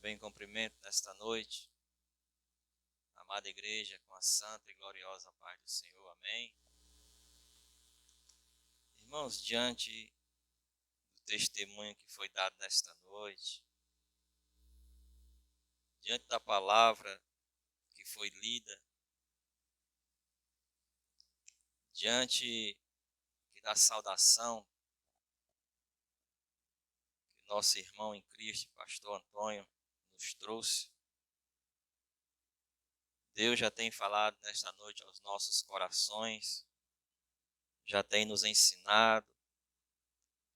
Também cumprimento nesta noite, a amada igreja, com a santa e gloriosa paz do Senhor. Amém. Irmãos, diante do testemunho que foi dado nesta noite, diante da palavra que foi lida, diante da saudação que nosso irmão em Cristo, pastor Antônio, nos trouxe, Deus já tem falado nesta noite aos nossos corações, já tem nos ensinado,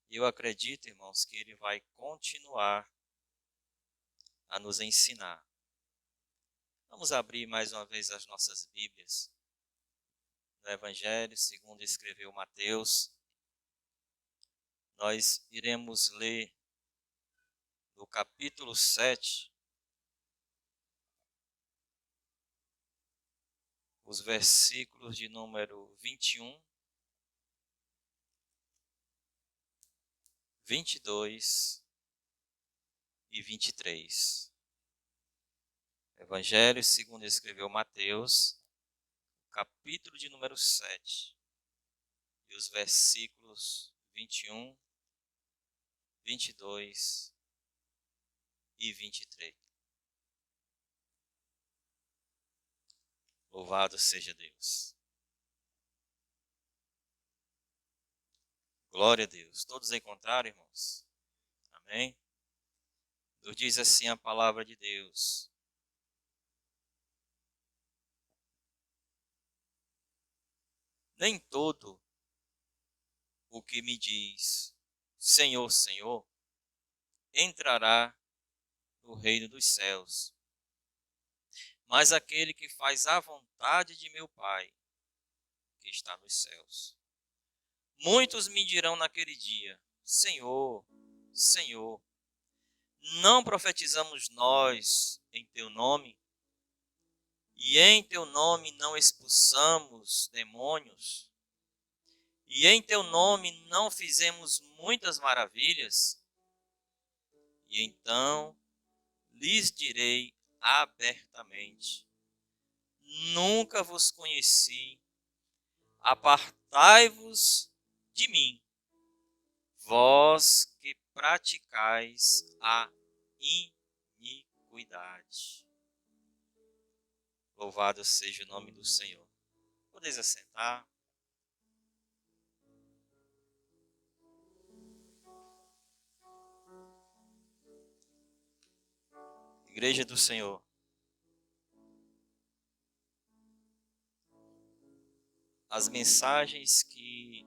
e eu acredito, irmãos, que Ele vai continuar a nos ensinar. Vamos abrir mais uma vez as nossas Bíblias no Evangelho segundo escreveu Mateus. Nós iremos ler do capítulo 7, os versículos de número 21, 22 e 23. Evangelho segundo escreveu Mateus, capítulo de número 7, e os versículos 21, 22 e 23. Louvado seja Deus. Glória a Deus. Todos encontraram, irmãos? Amém? Nos diz assim a palavra de Deus: nem todo o que me diz Senhor, Senhor, entrará no reino dos céus, mas aquele que faz a vontade de meu Pai, que está nos céus. Muitos me dirão naquele dia: Senhor, Senhor, não profetizamos nós em teu nome? E em teu nome não expulsamos demônios? E em teu nome não fizemos muitas maravilhas? E então lhes direi abertamente: nunca vos conheci, apartai-vos de mim, vós que praticais a iniquidade. Louvado seja o nome do Senhor. Podeis assentar. Igreja do Senhor, as mensagens que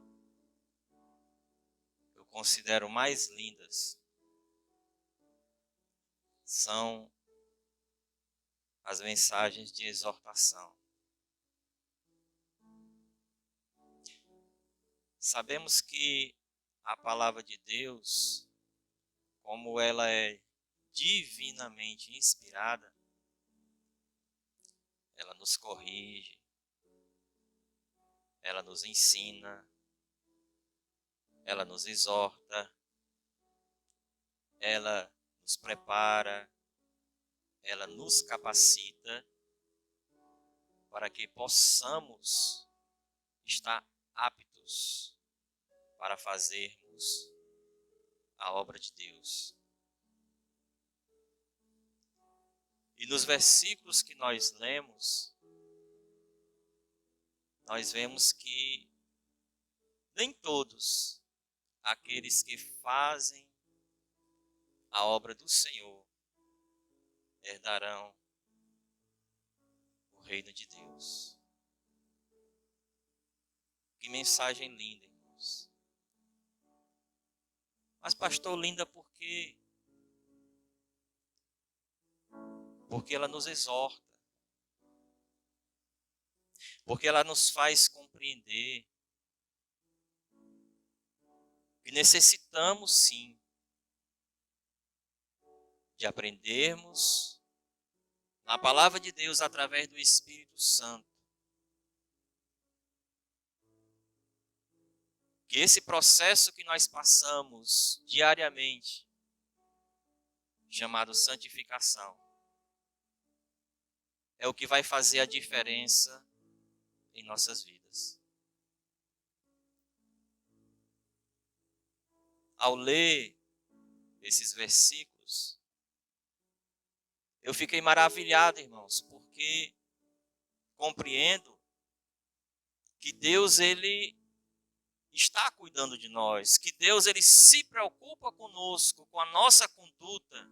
eu considero mais lindas são as mensagens de exortação. Sabemos que a palavra de Deus, como ela é divinamente inspirada, ela nos corrige, ela nos ensina, ela nos exorta, ela nos prepara, ela nos capacita para que possamos estar aptos para fazermos a obra de Deus. E nos versículos que nós lemos, nós vemos que nem todos aqueles que fazem a obra do Senhor herdarão o reino de Deus. Que mensagem linda, irmãos. Mas, pastor, linda por quê? Porque ela nos exorta. Porque ela nos faz compreender que necessitamos, sim, de aprendermos na palavra de Deus através do Espírito Santo. Que esse processo que nós passamos diariamente chamado santificação. É o que vai fazer a diferença em nossas vidas. Ao ler esses versículos, eu fiquei maravilhado, irmãos, porque compreendo que Deus, Ele está cuidando de nós, que Deus, Ele se preocupa conosco, com a nossa conduta,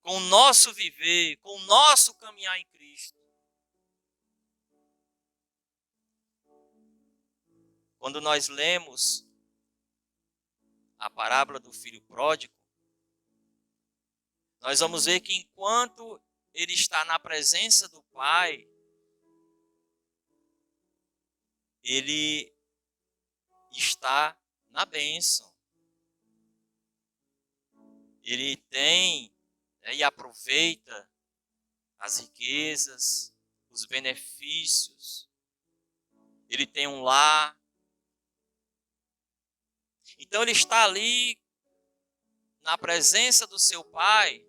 com o nosso viver, com o nosso caminhar em Cristo. Quando nós lemos a parábola do filho pródigo, nós vamos ver que enquanto ele está na presença do Pai, ele está na bênção. Ele tem e aproveita as riquezas, os benefícios. Ele tem um lar. Então ele está ali na presença do seu Pai,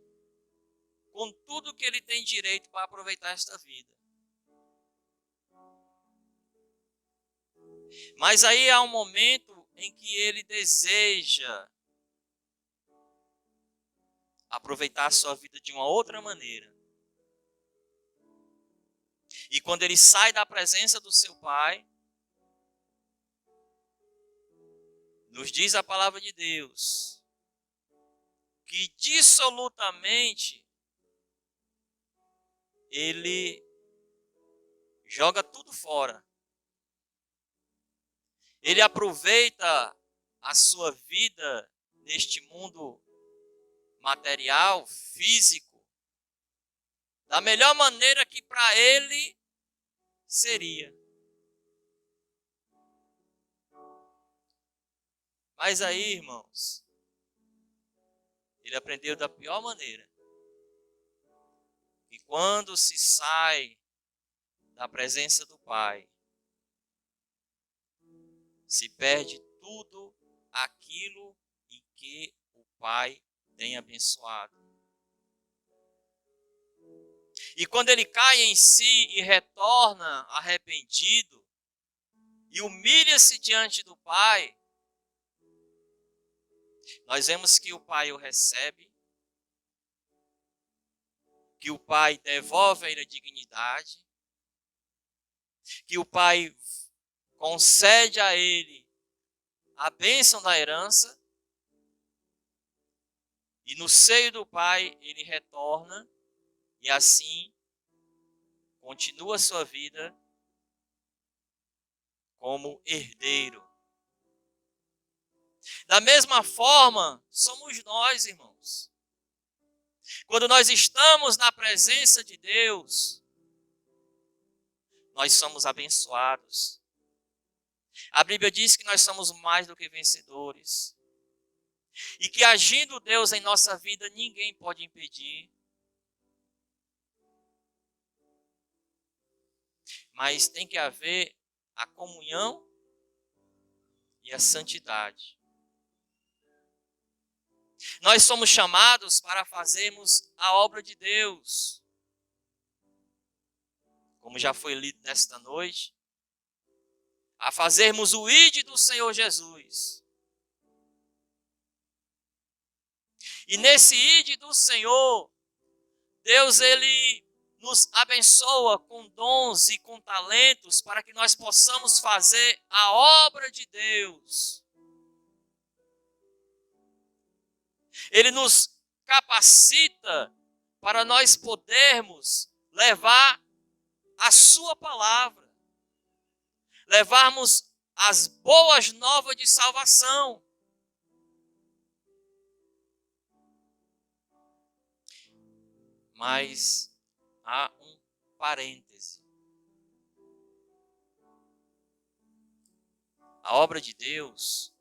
com tudo que ele tem direito para aproveitar esta vida. Mas aí há um momento em que ele deseja aproveitar a sua vida de uma outra maneira. E quando ele sai da presença do seu Pai, nos diz a palavra de Deus que dissolutamente ele joga tudo fora. Ele aproveita a sua vida neste mundo material, físico, da melhor maneira que para ele seria. Mas aí, irmãos, ele aprendeu da pior maneira. E quando se sai da presença do Pai, se perde tudo aquilo em que o Pai tem abençoado. E quando ele cai em si e retorna arrependido e humilha-se diante do Pai, nós vemos que o Pai o recebe, que o Pai devolve a ele a dignidade, que o Pai concede a ele a bênção da herança, e no seio do Pai ele retorna e assim continua a sua vida como herdeiro. Da mesma forma, somos nós, irmãos. Quando nós estamos na presença de Deus, nós somos abençoados. A Bíblia diz que nós somos mais do que vencedores. E que agindo Deus em nossa vida, ninguém pode impedir. Mas tem que haver a comunhão e a santidade. Nós somos chamados para fazermos a obra de Deus. Como já foi lido nesta noite, a fazermos o ide do Senhor Jesus. E nesse ide do Senhor, Deus, Ele nos abençoa com dons e com talentos para que nós possamos fazer a obra de Deus. Ele nos capacita para nós podermos levar a sua palavra, levarmos as boas novas de salvação. Mas há um parêntese. A obra de Deus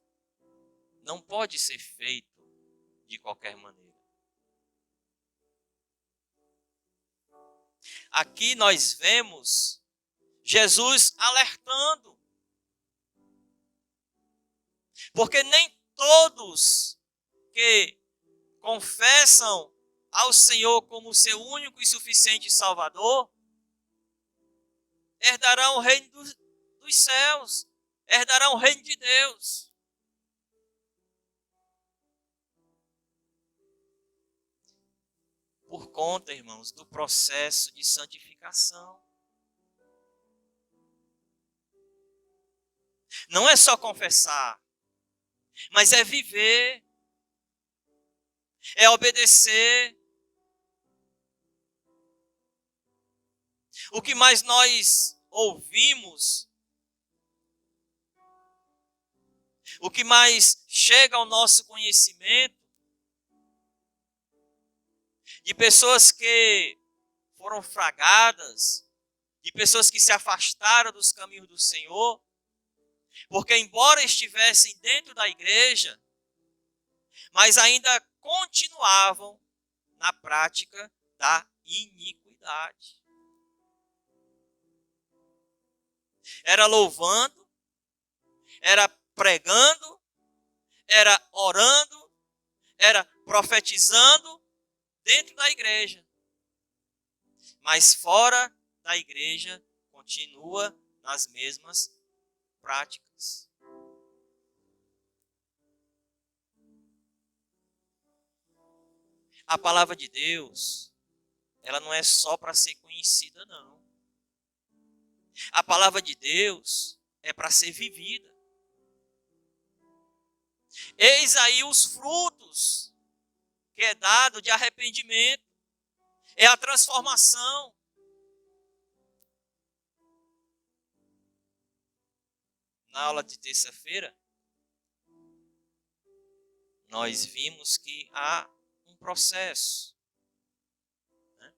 não pode ser feita de qualquer maneira. Aqui nós vemos Jesus alertando. Porque nem todos que confessam ao Senhor como seu único e suficiente Salvador, herdarão o reino dos céus, herdarão o reino de Deus. Por conta, irmãos, do processo de santificação. Não é só confessar, mas é viver, é obedecer. O que mais nós ouvimos, o que mais chega ao nosso conhecimento, de pessoas que foram fragadas, de pessoas que se afastaram dos caminhos do Senhor, porque embora estivessem dentro da igreja, mas ainda continuavam na prática da iniquidade. Era louvando, era pregando, era orando, era profetizando dentro da igreja. Mas fora da igreja continua nas mesmas práticas. A palavra de Deus, ela não é só para ser conhecida, não. A palavra de Deus é para ser vivida. Eis aí os frutos que é dado de arrependimento. É a transformação. Na aula de terça-feira, nós vimos que há um processo. Né?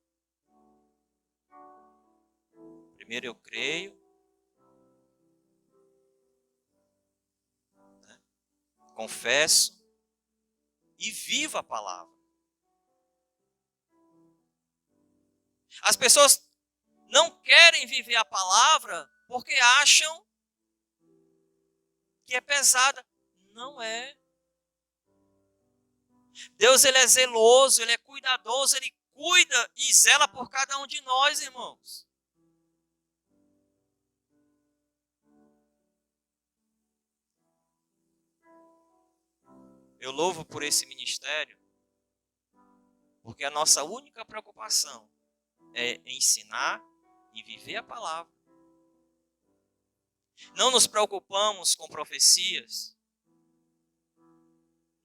Primeiro eu creio, né? Confesso e vivo a palavra. As pessoas não querem viver a palavra porque acham que é pesada. Não é. Deus, ele é zeloso, ele é cuidadoso, ele cuida e zela por cada um de nós, irmãos. Eu louvo por esse ministério, porque a nossa única preocupação é ensinar e viver a palavra. Não nos preocupamos com profecias.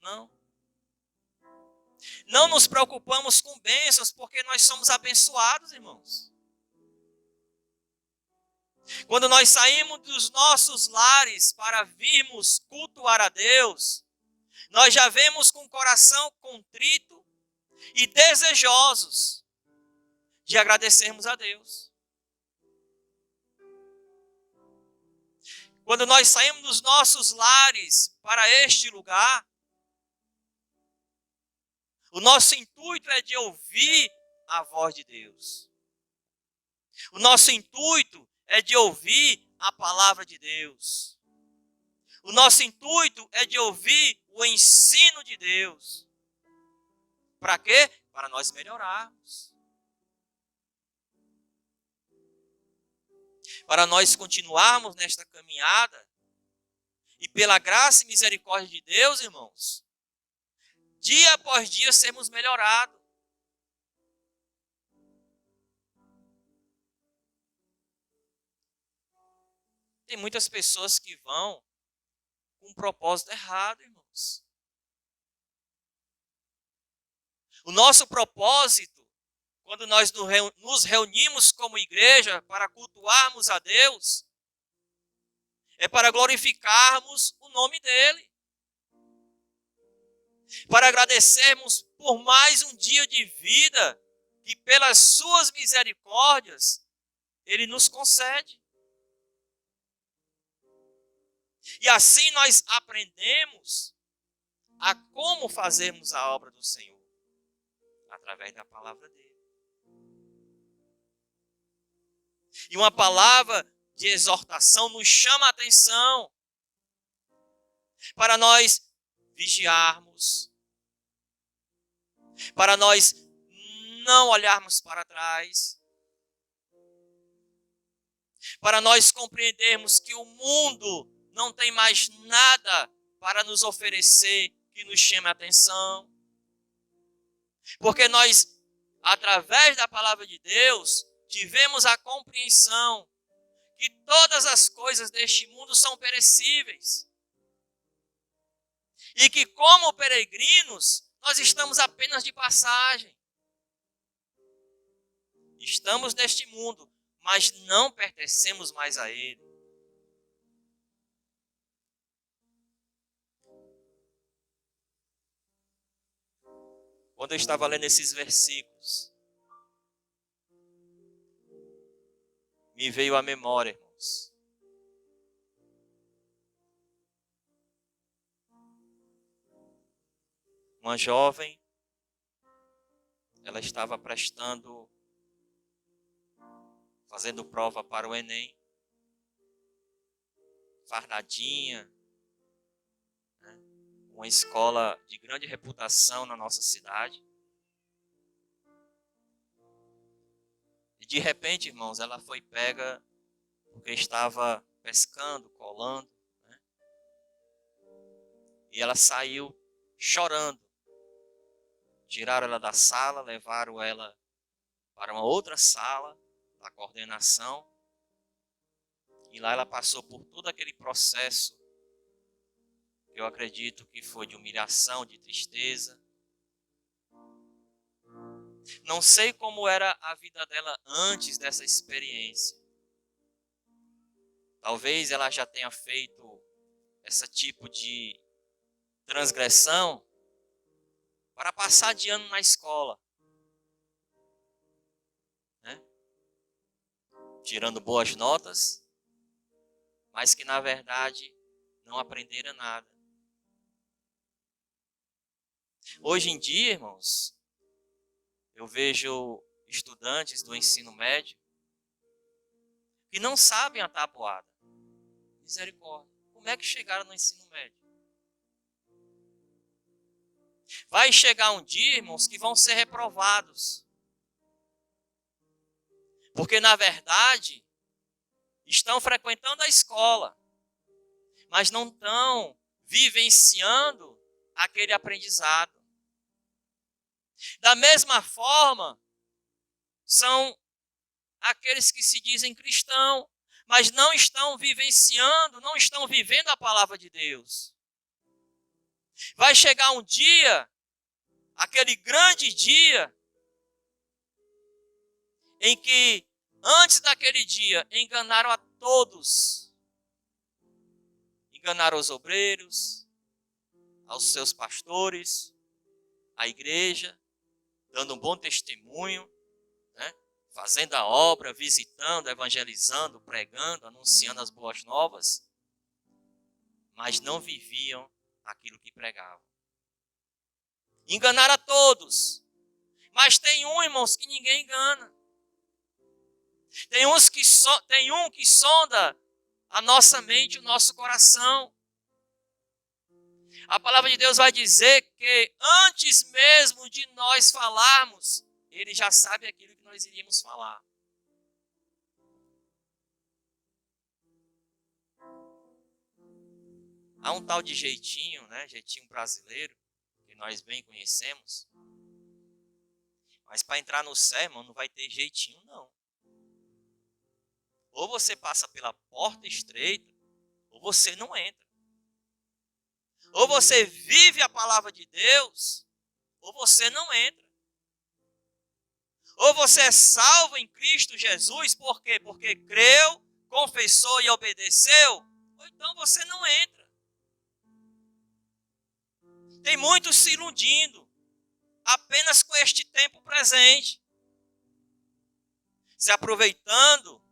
Não. Não nos preocupamos com bênçãos, porque nós somos abençoados, irmãos. Quando nós saímos dos nossos lares para virmos cultuar a Deus, nós já vemos com o coração contrito e desejosos de agradecermos a Deus. Quando nós saímos dos nossos lares para este lugar, o nosso intuito é de ouvir a voz de Deus. O nosso intuito é de ouvir a palavra de Deus. O nosso intuito é de ouvir o ensino de Deus. Para quê? Para nós melhorarmos. Para nós continuarmos nesta caminhada. E pela graça e misericórdia de Deus, irmãos, dia após dia sermos melhorados. Tem muitas pessoas que vão com um propósito errado, irmãos. O nosso propósito, quando nós nos reunimos como igreja para cultuarmos a Deus, é para glorificarmos o nome dEle. Para agradecermos por mais um dia de vida que pelas suas misericórdias Ele nos concede. E assim nós aprendemos a como fazermos a obra do Senhor. Através da palavra dele. E uma palavra de exortação nos chama a atenção para nós vigiarmos, para nós não olharmos para trás, para nós compreendermos que o mundo não tem mais nada para nos oferecer que nos chame a atenção. Porque nós, através da palavra de Deus, tivemos a compreensão que todas as coisas deste mundo são perecíveis. E que, como peregrinos, nós estamos apenas de passagem. Estamos neste mundo, mas não pertencemos mais a ele. Quando eu estava lendo esses versículos, me veio à memória, irmãos, uma jovem, ela estava fazendo prova para o Enem, fardadinha, né? Uma escola de grande reputação na nossa cidade. E de repente, irmãos, ela foi pega porque estava pescando, colando, né? E ela saiu chorando. Tiraram ela da sala, levaram ela para uma outra sala da coordenação. E lá ela passou por todo aquele processo que eu acredito que foi de humilhação, de tristeza. Não sei como era a vida dela antes dessa experiência. Talvez ela já tenha feito esse tipo de transgressão para passar de ano na escola, né? Tirando boas notas, mas que na verdade não aprenderam nada. Hoje em dia, irmãos, eu vejo estudantes do ensino médio que não sabem a tabuada. Misericórdia. Como é que chegaram no ensino médio? Vai chegar um dia, irmãos, que vão ser reprovados. Porque, na verdade, estão frequentando a escola, mas não estão vivenciando aquele aprendizado. Da mesma forma, são aqueles que se dizem cristãos, mas não estão vivenciando, não estão vivendo a palavra de Deus. Vai chegar um dia, aquele grande dia, em que, antes daquele dia, enganaram a todos. Enganaram os obreiros, aos seus pastores, à igreja, dando um bom testemunho, né? Fazendo a obra, visitando, evangelizando, pregando, anunciando as boas novas, mas não viviam aquilo que pregavam. Enganaram a todos, mas tem irmãos, que ninguém engana. Tem um que sonda a nossa mente, o nosso coração. A palavra de Deus vai dizer que antes mesmo de nós falarmos, ele já sabe aquilo que nós iríamos falar. Há um tal de jeitinho, né? Jeitinho brasileiro, que nós bem conhecemos. Mas para entrar no céu, irmão, não vai ter jeitinho, não. Ou você passa pela porta estreita, ou você não entra. Ou você vive a palavra de Deus, ou você não entra. Ou você é salvo em Cristo Jesus, por quê? Porque creu, confessou e obedeceu, ou então você não entra. Tem muitos se iludindo apenas com este tempo presente, se aproveitando,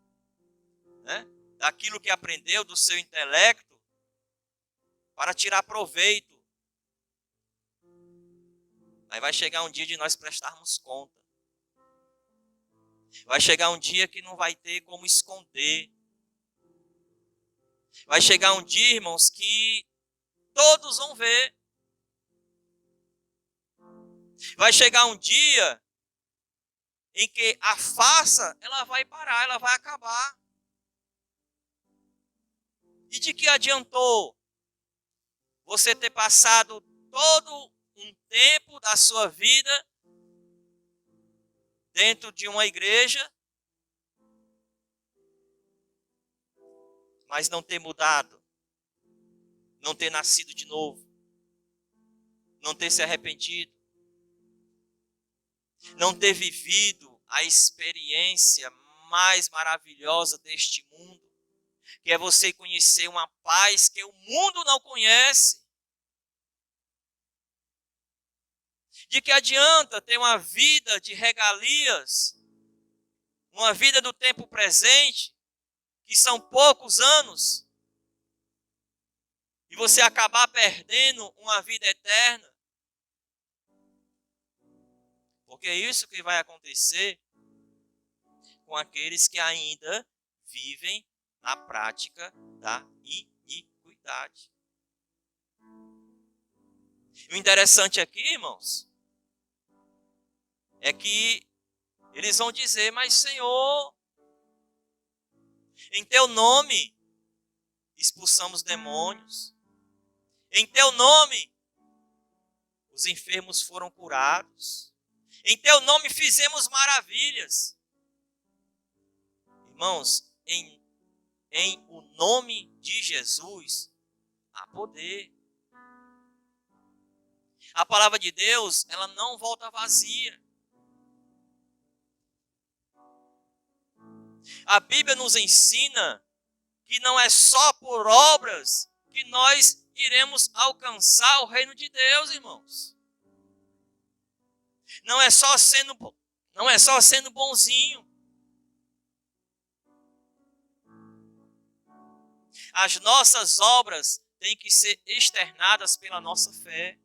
né, daquilo que aprendeu, do seu intelecto, para tirar proveito. Aí vai chegar um dia de nós prestarmos conta. Vai chegar um dia que não vai ter como esconder. Vai chegar um dia, irmãos, que todos vão ver. Vai chegar um dia em que a farsa, ela vai parar, ela vai acabar. E de que adiantou você ter passado todo um tempo da sua vida dentro de uma igreja, mas não ter mudado, não ter nascido de novo, não ter se arrependido, não ter vivido a experiência mais maravilhosa deste mundo, que é você conhecer uma paz que o mundo não conhece. De que adianta ter uma vida de regalias, uma vida do tempo presente, que são poucos anos, e você acabar perdendo uma vida eterna? Porque é isso que vai acontecer com aqueles que ainda vivem na prática da iniquidade. E o interessante aqui, irmãos, é que eles vão dizer: mas Senhor, em teu nome expulsamos demônios, em teu nome os enfermos foram curados, em teu nome fizemos maravilhas. Irmãos, em o nome de Jesus há poder. A palavra de Deus, ela não volta vazia. A Bíblia nos ensina que não é só por obras que nós iremos alcançar o reino de Deus, irmãos. Não é só sendo bonzinho. As nossas obras têm que ser externadas pela nossa fé.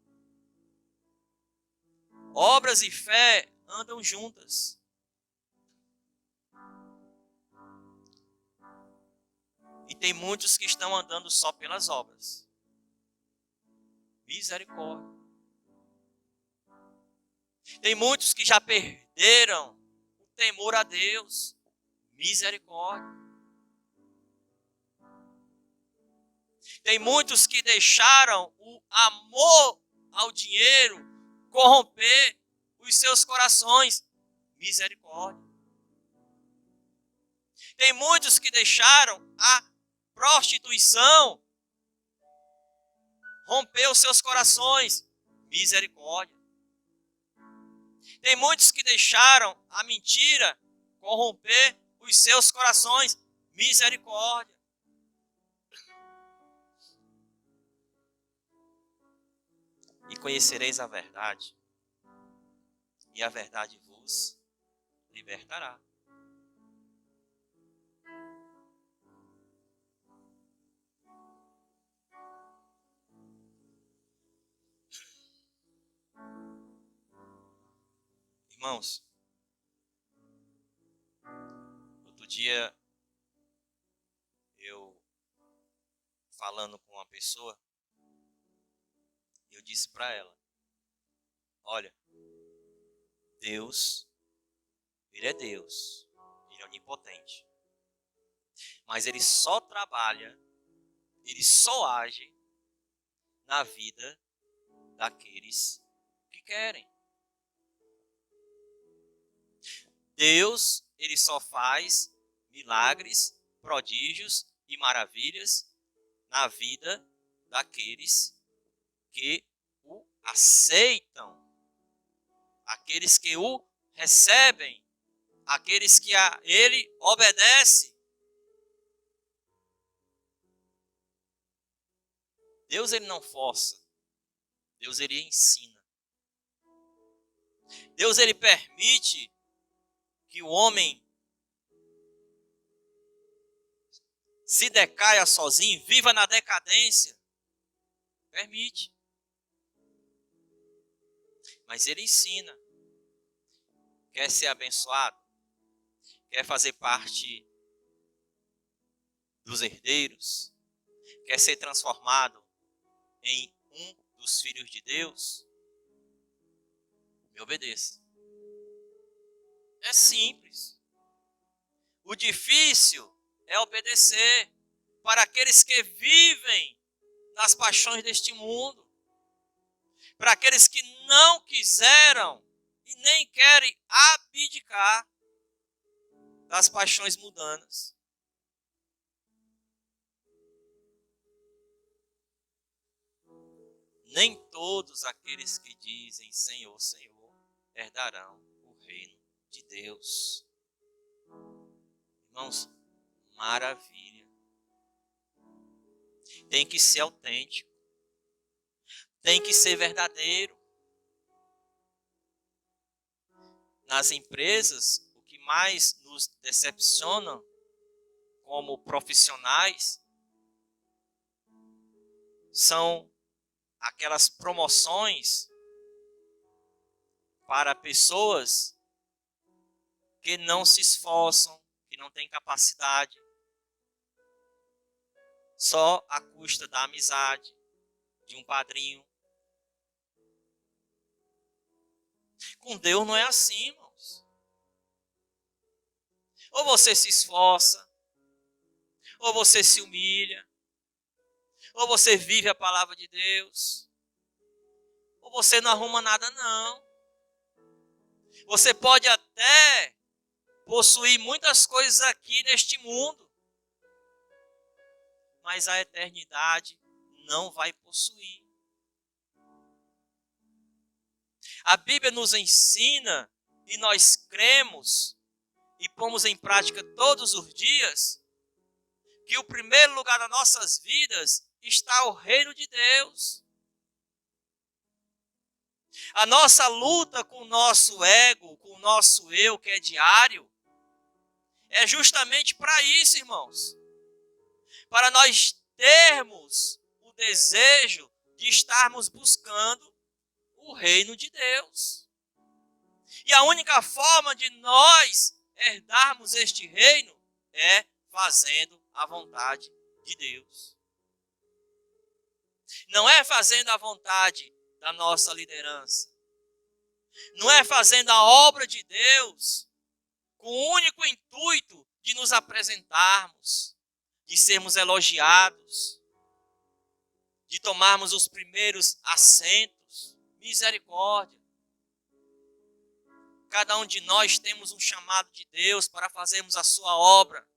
Obras e fé andam juntas. E tem muitos que estão andando só pelas obras. Misericórdia. Tem muitos que já perderam o temor a Deus. Misericórdia. Tem muitos que deixaram o amor ao dinheiro corromper os seus corações. Misericórdia. Tem muitos que deixaram a prostituição romper os seus corações. Misericórdia. Tem muitos que deixaram a mentira corromper os seus corações. Misericórdia. E conhecereis a verdade, e a verdade vos libertará. Irmãos, outro dia eu falando com uma pessoa, eu disse para ela: olha, Deus, Ele é Deus, Ele é onipotente, mas Ele só trabalha, Ele só age na vida daqueles que querem. Deus, Ele só faz milagres, prodígios e maravilhas na vida daqueles que o aceitam, aqueles que o recebem, aqueles que a Ele obedecem. Deus, Ele não força. Deus, Ele ensina. Deus, Ele permite que o homem se decaia sozinho, viva na decadência. Permite. Mas Ele ensina. Quer ser abençoado? Quer fazer parte dos herdeiros? Quer ser transformado em um dos filhos de Deus? me obedeça. É simples. O difícil é obedecer para aqueles que vivem nas paixões deste mundo. Para aqueles que não quiseram e nem querem abdicar das paixões mundanas. Nem todos aqueles que dizem Senhor, Senhor, herdarão o reino de Deus. Irmãos, maravilha. Tem que ser autêntico. Tem que ser verdadeiro. Nas empresas, o que mais nos decepciona como profissionais são aquelas promoções para pessoas que não se esforçam, que não têm capacidade, só à custa da amizade, de um padrinho. Com Deus não é assim, irmãos. Ou você se esforça, ou você se humilha, ou você vive a palavra de Deus, ou você não arruma nada não. Você pode até possuir muitas coisas aqui neste mundo, mas a eternidade não vai possuir. A Bíblia nos ensina, e nós cremos, e pomos em prática todos os dias, que o primeiro lugar das nossas vidas está o reino de Deus. A nossa luta com o nosso ego, com o nosso eu, que é diário, é justamente para isso, irmãos. Para nós termos o desejo de estarmos buscando o reino de Deus. E a única forma de nós herdarmos este reino é fazendo a vontade de Deus. Não é fazendo a vontade da nossa liderança. Não é fazendo a obra de Deus com o único intuito de nos apresentarmos, de sermos elogiados, de tomarmos os primeiros assentos. Misericórdia. Cada um de nós temos um chamado de Deus para fazermos a sua obra.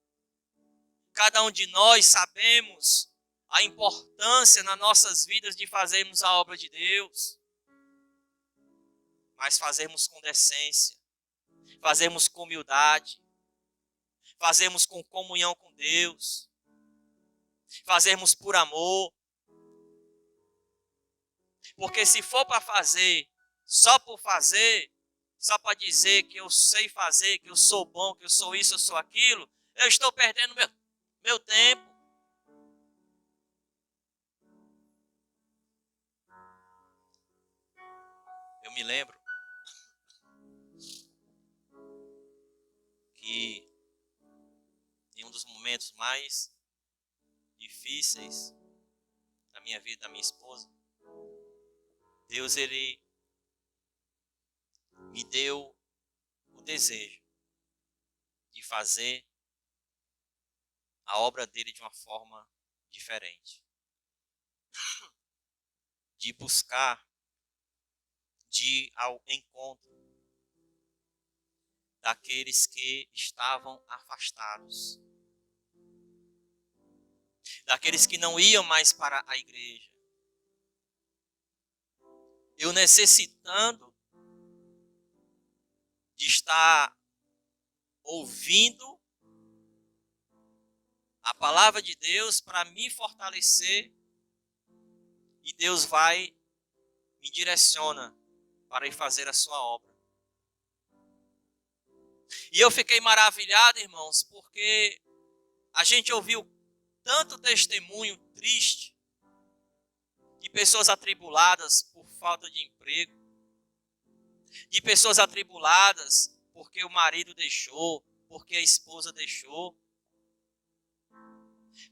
Cada um de nós sabemos a importância nas nossas vidas de fazermos a obra de Deus. Mas fazemos com decência, fazemos com humildade, fazemos com comunhão com Deus, fazemos por amor. Porque se for para fazer, só por fazer, só para dizer que eu sei fazer, que eu sou bom, que eu sou isso, eu sou aquilo, eu estou perdendo meu tempo. Eu me lembro que em um dos momentos mais difíceis da minha vida, da minha esposa, Deus, Ele me deu o desejo de fazer a obra dele de uma forma diferente. De buscar, de ir ao encontro daqueles que estavam afastados. Daqueles que não iam mais para a igreja. Eu necessitando de estar ouvindo a palavra de Deus para me fortalecer, e Deus vai, me direciona para ir fazer a sua obra. E eu fiquei maravilhado, irmãos, porque a gente ouviu tanto testemunho triste de pessoas atribuladas por falta de emprego, de pessoas atribuladas porque o marido deixou, porque a esposa deixou,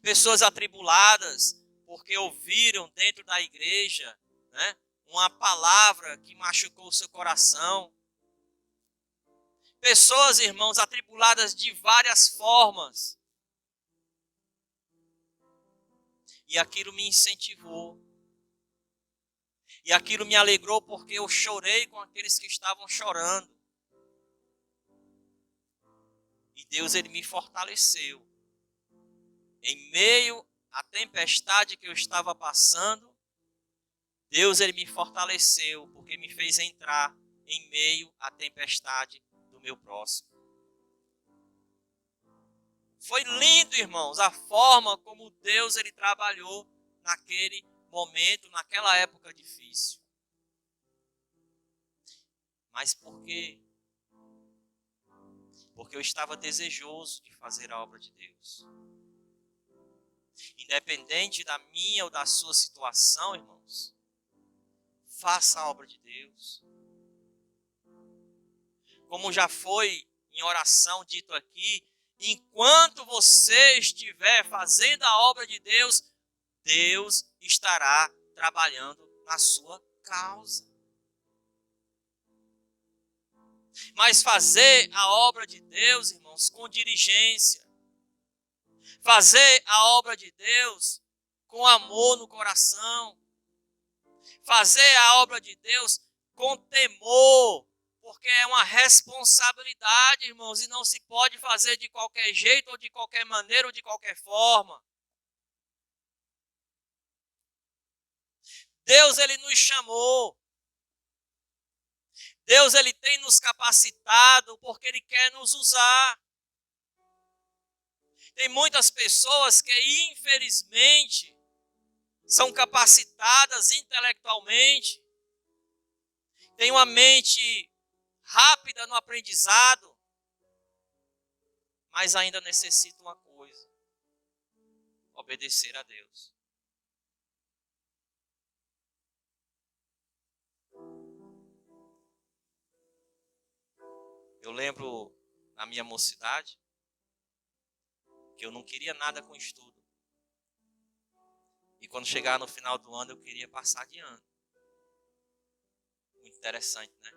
pessoas atribuladas porque ouviram dentro da igreja, né, uma palavra que machucou o seu coração. Pessoas, irmãos, atribuladas de várias formas. E aquilo me incentivou. E aquilo me alegrou porque eu chorei com aqueles que estavam chorando. E Deus, ele me fortaleceu. Em meio à tempestade que eu estava passando, Deus, ele me fortaleceu porque me fez entrar em meio à tempestade do meu próximo. Foi lindo, irmãos, a forma como Deus, ele trabalhou naquele momento, naquela época difícil. Mas por quê? Porque eu estava desejoso de fazer a obra de Deus. Independente da minha ou da sua situação, irmãos, faça a obra de Deus. Como já foi em oração dito aqui, enquanto você estiver fazendo a obra de Deus, Deus estará trabalhando na sua causa. Mas fazer a obra de Deus, irmãos, com diligência. Fazer a obra de Deus com amor no coração. Fazer a obra de Deus com temor. Porque é uma responsabilidade, irmãos, e não se pode fazer de qualquer jeito, ou de qualquer maneira, ou de qualquer forma. Deus, ele nos chamou. Deus, ele tem nos capacitado porque ele quer nos usar. Tem muitas pessoas que, infelizmente, são capacitadas intelectualmente, têm uma mente rápida no aprendizado, mas ainda necessitam uma coisa: obedecer a Deus. Eu lembro na minha mocidade que eu não queria nada com estudo. E quando chegava no final do ano, eu queria passar de ano. Muito interessante, né?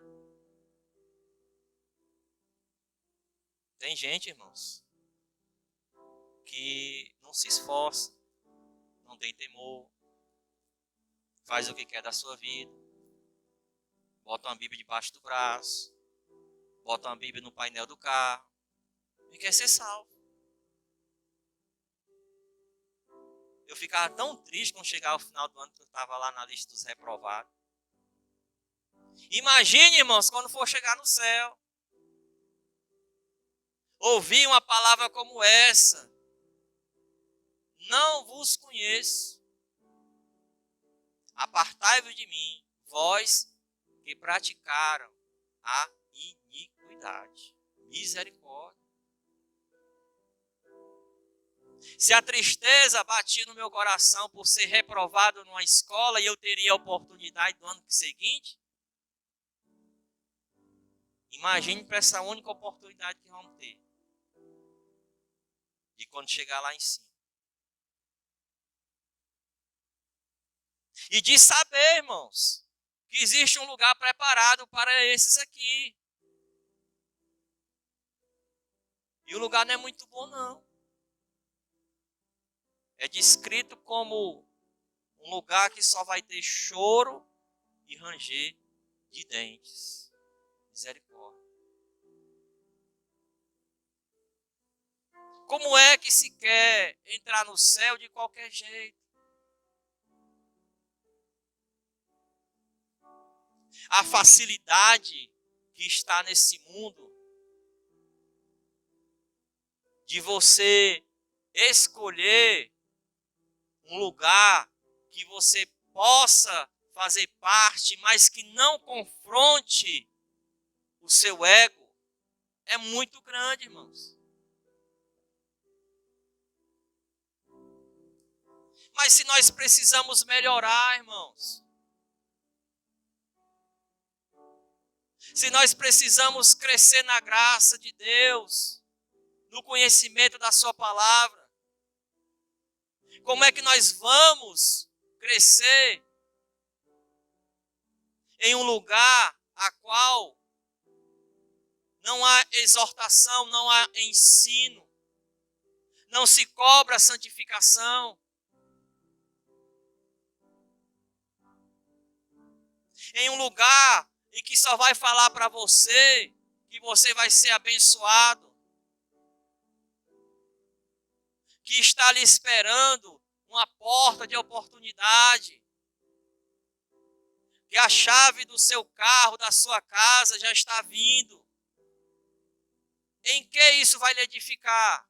Tem gente, irmãos, que não se esforça, não tem temor, faz o que quer da sua vida, bota uma Bíblia debaixo do braço, bota uma Bíblia no painel do carro e quer ser salvo. Eu ficava tão triste quando chegava o final do ano que eu estava lá na lista dos reprovados. Imagine, irmãos, quando for chegar no céu, ouvir uma palavra como essa: não vos conheço, apartai-vos de mim, vós que praticaram a iniquidade. Misericórdia. Se a tristeza batia no meu coração por ser reprovado numa escola e eu teria a oportunidade do ano seguinte, imagine para essa única oportunidade que vamos ter. E quando chegar lá em cima. E de saber, irmãos, que existe um lugar preparado para esses aqui. E o lugar não é muito bom, não. É descrito como um lugar que só vai ter choro e ranger de dentes. Misericórdia. Como é que se quer entrar no céu de qualquer jeito? A facilidade que está nesse mundo de você escolher um lugar que você possa fazer parte, mas que não confronte o seu ego, é muito grande, irmãos. Mas se nós precisamos melhorar, irmãos, se nós precisamos crescer na graça de Deus, no conhecimento da sua palavra, como é que nós vamos crescer em um lugar a qual não há exortação, não há ensino, não se cobra a santificação. Em um lugar em que só vai falar para você que você vai ser abençoado, que está lhe esperando uma porta de oportunidade, que a chave do seu carro, da sua casa já está vindo. Em que isso vai lhe edificar?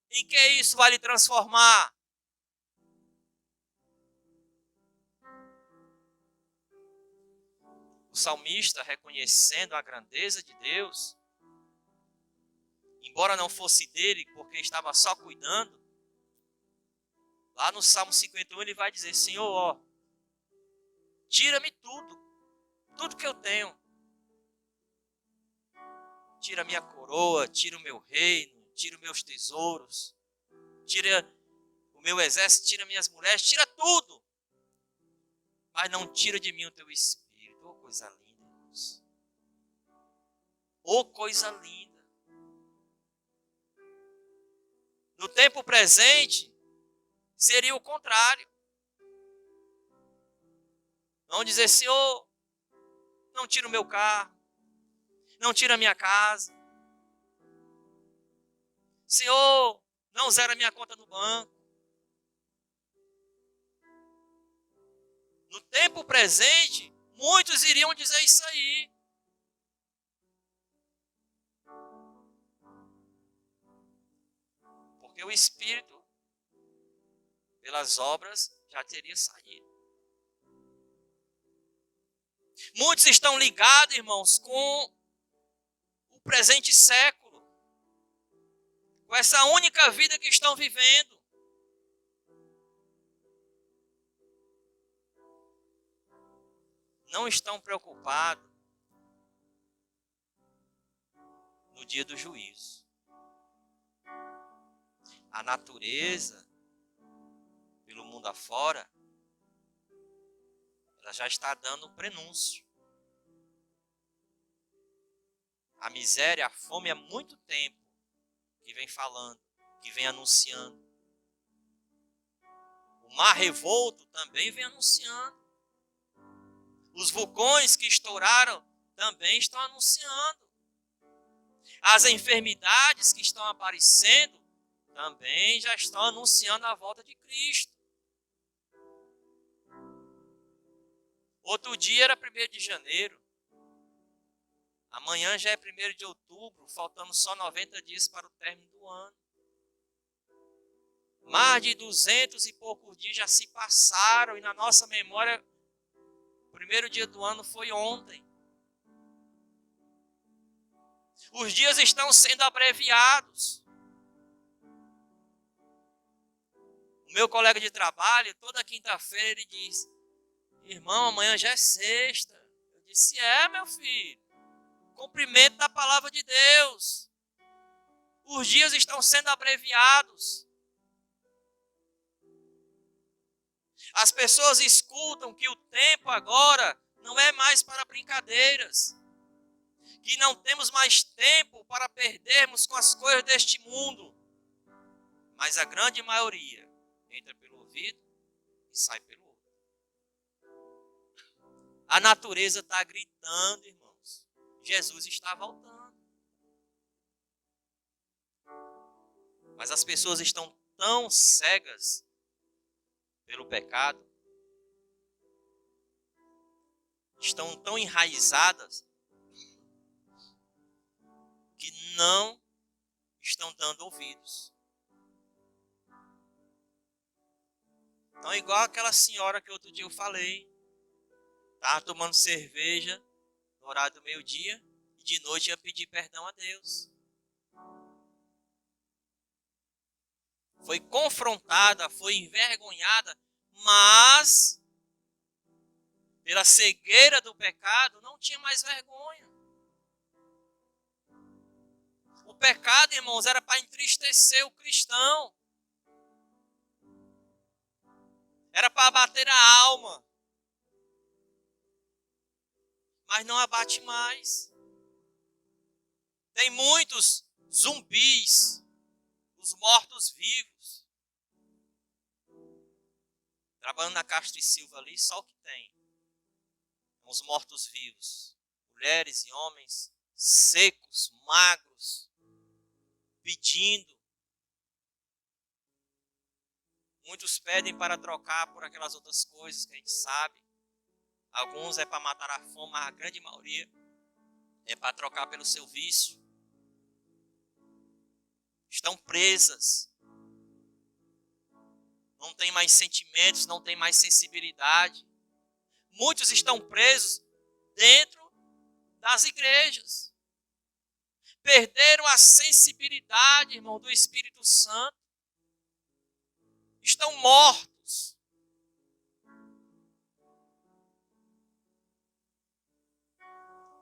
Em que isso vai lhe transformar? O salmista, reconhecendo a grandeza de Deus, embora não fosse dele, porque estava só cuidando, lá no Salmo 51 ele vai dizer: Senhor, ó, tira-me tudo que eu tenho. Tira a minha coroa, tira o meu reino, tira os meus tesouros, tira o meu exército, tira minhas mulheres, tira tudo. Mas não tira de mim o teu espírito. Oh, coisa linda, irmãos. Oh, coisa linda. No tempo presente, seria o contrário. Vamos dizer: Senhor, não tira o meu carro, não tira a minha casa. Senhor, não zera a minha conta no banco. No tempo presente, muitos iriam dizer isso aí. Porque o Espírito, pelas obras, já teria saído. Muitos estão ligados, irmãos, com o presente século, com essa única vida que estão vivendo. Não estão preocupados no dia do juízo. A natureza, pelo mundo afora, ela já está dando um prenúncio. A miséria, a fome há muito tempo que vem falando, que vem anunciando. O mar revolto também vem anunciando. Os vulcões que estouraram também estão anunciando. As enfermidades que estão aparecendo também já estão anunciando a volta de Cristo. Outro dia era 1º de janeiro. Amanhã já é 1º de outubro, faltando só 90 dias para o término do ano. Mais de 200 e poucos dias já se passaram e na nossa memória, o primeiro dia do ano foi ontem. Os dias estão sendo abreviados. O meu colega de trabalho, toda quinta-feira, ele diz: irmão, amanhã já é sexta. Eu disse: é, meu filho. Cumprimento da palavra de Deus. Os dias estão sendo abreviados. As pessoas escutam que o tempo agora não é mais para brincadeiras. Que não temos mais tempo para perdermos com as coisas deste mundo. Mas a grande maioria entra pelo ouvido e sai pelo outro. A natureza está gritando, irmãos. Jesus está voltando. Mas as pessoas estão tão cegas pelo pecado, estão tão enraizadas, que não estão dando ouvidos. Então, igual aquela senhora que outro dia eu falei, estava tomando cerveja no horário do meio-dia e de noite ia pedir perdão a Deus. Foi confrontada, foi envergonhada, mas pela cegueira do pecado não tinha mais vergonha. O pecado, irmãos, era para entristecer o cristão. Era para abater a alma. mas não abate mais. Tem muitos zumbis, os mortos-vivos, trabalhando na Castro e Silva ali, só o que tem. Os mortos-vivos, mulheres e homens secos, magros, pedindo. Muitos pedem para trocar por aquelas outras coisas que a gente sabe. Alguns é para matar a fome, mas a grande maioria é para trocar pelo seu vício. Estão presas. Não tem mais sentimentos, não tem mais sensibilidade. Muitos estão presos dentro das igrejas. Perderam a sensibilidade, irmão, do Espírito Santo. Estão mortos.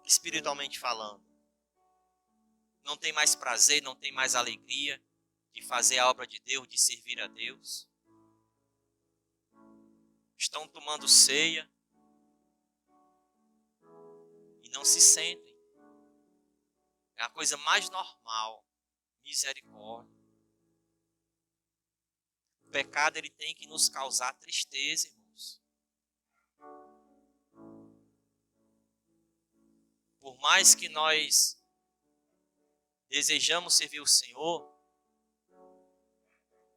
Espiritualmente falando. Não tem mais prazer, não tem mais alegria de fazer a obra de Deus, de servir a Deus. Estão tomando ceia e não se sentem. É a coisa mais normal. Misericórdia. O pecado ele tem que nos causar tristeza, irmãos. Por mais que nós desejamos servir o Senhor,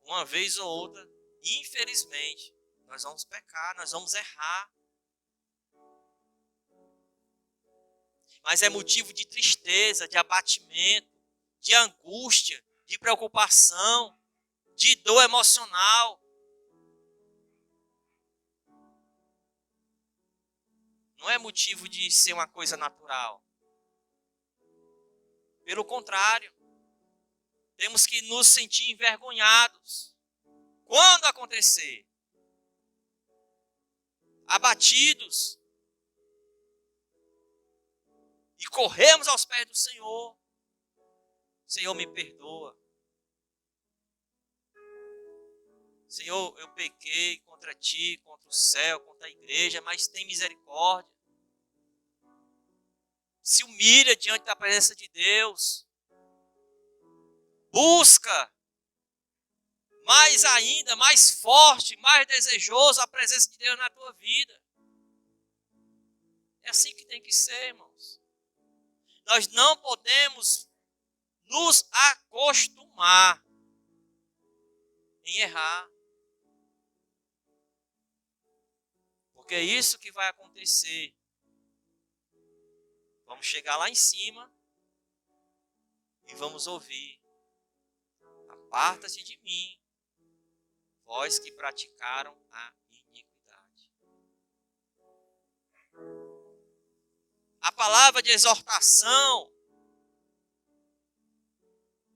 uma vez ou outra, infelizmente, nós vamos pecar, nós vamos errar. Mas é motivo de tristeza, de abatimento, de angústia, de preocupação, de dor emocional. Não é motivo de ser uma coisa natural. Pelo contrário, temos que nos sentir envergonhados. Quando acontecer, abatidos, e corremos aos pés do Senhor. Senhor, me perdoa. Senhor, eu pequei contra ti, contra o céu, contra a igreja, mas tem misericórdia. Se humilha diante da presença de Deus. Busca mais ainda, mais forte, mais desejoso a presença de Deus na tua vida. É assim que tem que ser, irmãos. Nós não podemos nos acostumar em errar. Porque é isso que vai acontecer. Vamos chegar lá em cima e vamos ouvir: aparta-se de mim, vós que praticaram a iniquidade. A palavra de exortação,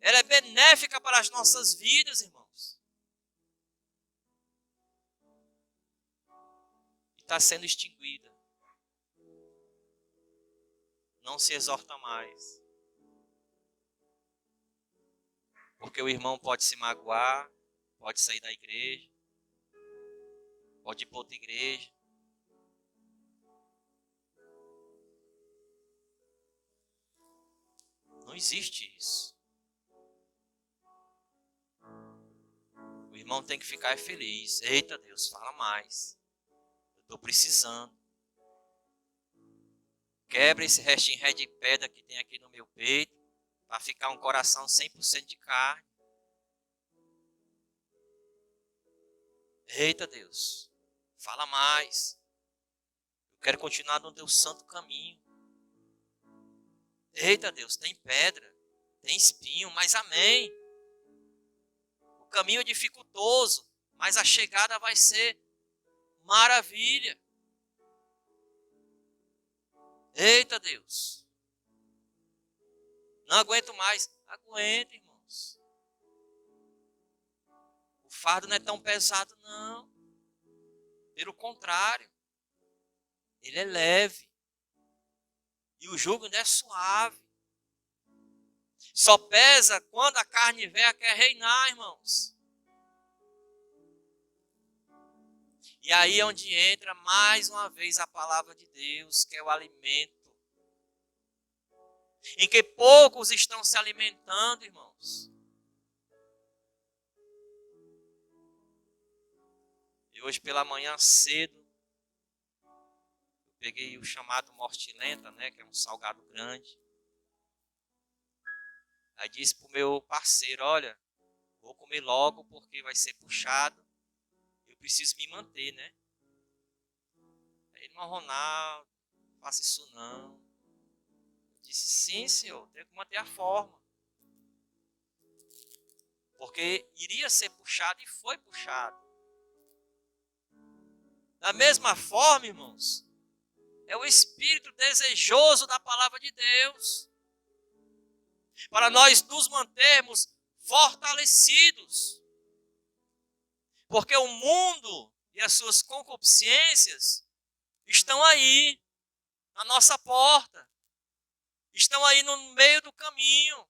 ela é benéfica para as nossas vidas, irmãos. E está sendo extinguida. Não se exorta mais. Porque o irmão pode se magoar, pode sair da igreja, pode ir para outra igreja. Não existe isso. O irmão tem que ficar feliz. Eita Deus, fala mais. Eu estou precisando. Quebra esse restinho de pedra que tem aqui no meu peito, para ficar um coração 100% de carne. Eita Deus, fala mais. Eu quero continuar no teu santo caminho. Eita Deus, tem pedra, tem espinho, mas amém. O caminho é dificultoso, mas a chegada vai ser maravilha. Eita Deus, não aguento mais. Aguenta, irmãos. O fardo não é tão pesado, não. Pelo contrário, ele é leve. E o jugo ainda é suave. Só pesa quando a carne velha quer reinar, irmãos. E aí é onde entra mais uma vez a palavra de Deus, que é o alimento em que poucos estão se alimentando, irmãos. E hoje pela manhã cedo, eu peguei o chamado morte lenta, né, que é um salgado grande. Aí disse pro meu parceiro, olha, vou comer logo porque vai ser puxado. Eu preciso me manter, né? Aí ele, mas Ronaldo, não faça isso não. Eu disse, sim, senhor, tenho que manter a forma. Porque iria ser puxado e foi puxado. Da mesma forma, irmãos, é o espírito desejoso da palavra de Deus. Para nós nos mantermos fortalecidos. Porque o mundo e as suas concupiscências estão aí, na nossa porta. Estão aí no meio do caminho.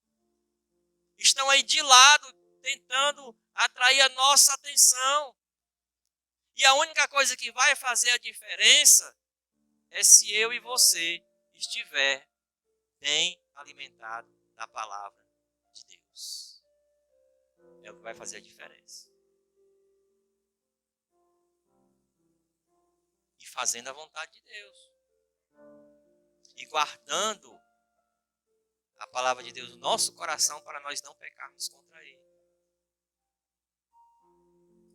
Estão aí de lado, tentando atrair a nossa atenção. E a única coisa que vai fazer a diferença é se eu e você estiver bem alimentado da palavra de Deus. É o que vai fazer a diferença. E fazendo a vontade de Deus. E guardando a palavra de Deus no nosso coração para nós não pecarmos contra Ele.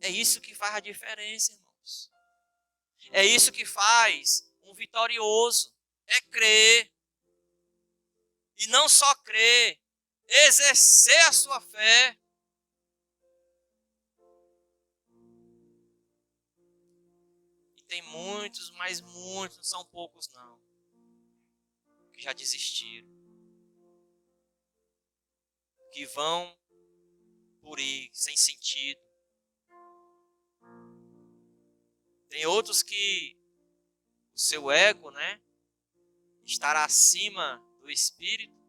É isso que faz a diferença, irmãos. É isso que faz um vitorioso. É crer. E não só crer, exercer a sua fé. E tem muitos, mas muitos, não são poucos não, que já desistiram. Que vão por ir sem sentido. Tem outros que o seu ego, né, estará acima do espírito,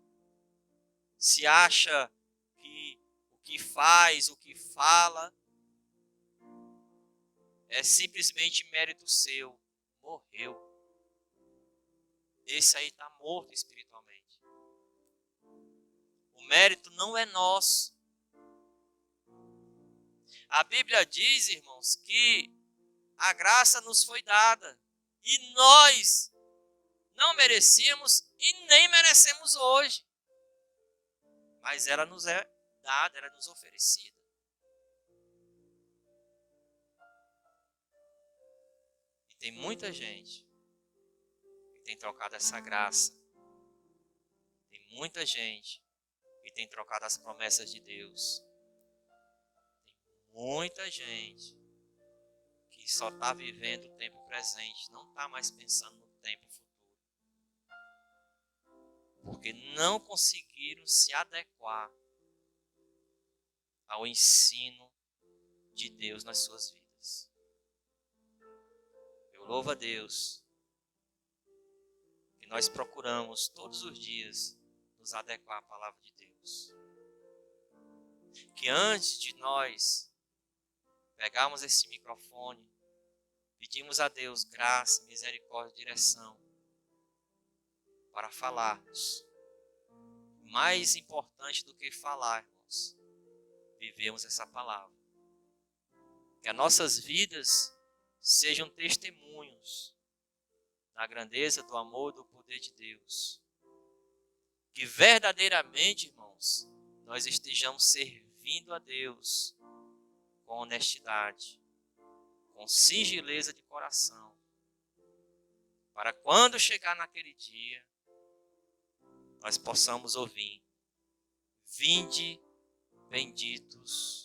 se acha que o que faz, o que fala, é simplesmente mérito seu. Morreu. Esse aí está morto espiritualmente. O mérito não é nosso. A Bíblia diz, irmãos, que a graça nos foi dada. E nós não merecíamos e nem merecemos hoje. Mas ela nos é dada, ela nos oferecida. E tem muita gente que tem trocado essa graça. Tem muita gente que tem trocado as promessas de Deus. Tem muita gente que só está vivendo o tempo presente, não está mais pensando no tempo futuro. Porque não conseguiram se adequar ao ensino de Deus nas suas vidas. Eu louvo a Deus que nós procuramos todos os dias nos adequar à palavra de Deus. Que antes de nós pegarmos esse microfone, pedimos a Deus graça, misericórdia e direção para falarmos. Mais importante do que falar, irmãos, vivemos essa palavra. Que as nossas vidas sejam testemunhos da grandeza, do amor e do poder de Deus. Que verdadeiramente, irmãos, nós estejamos servindo a Deus com honestidade, com singeleza de coração. Para quando chegar naquele dia, nós possamos ouvir: vinde, benditos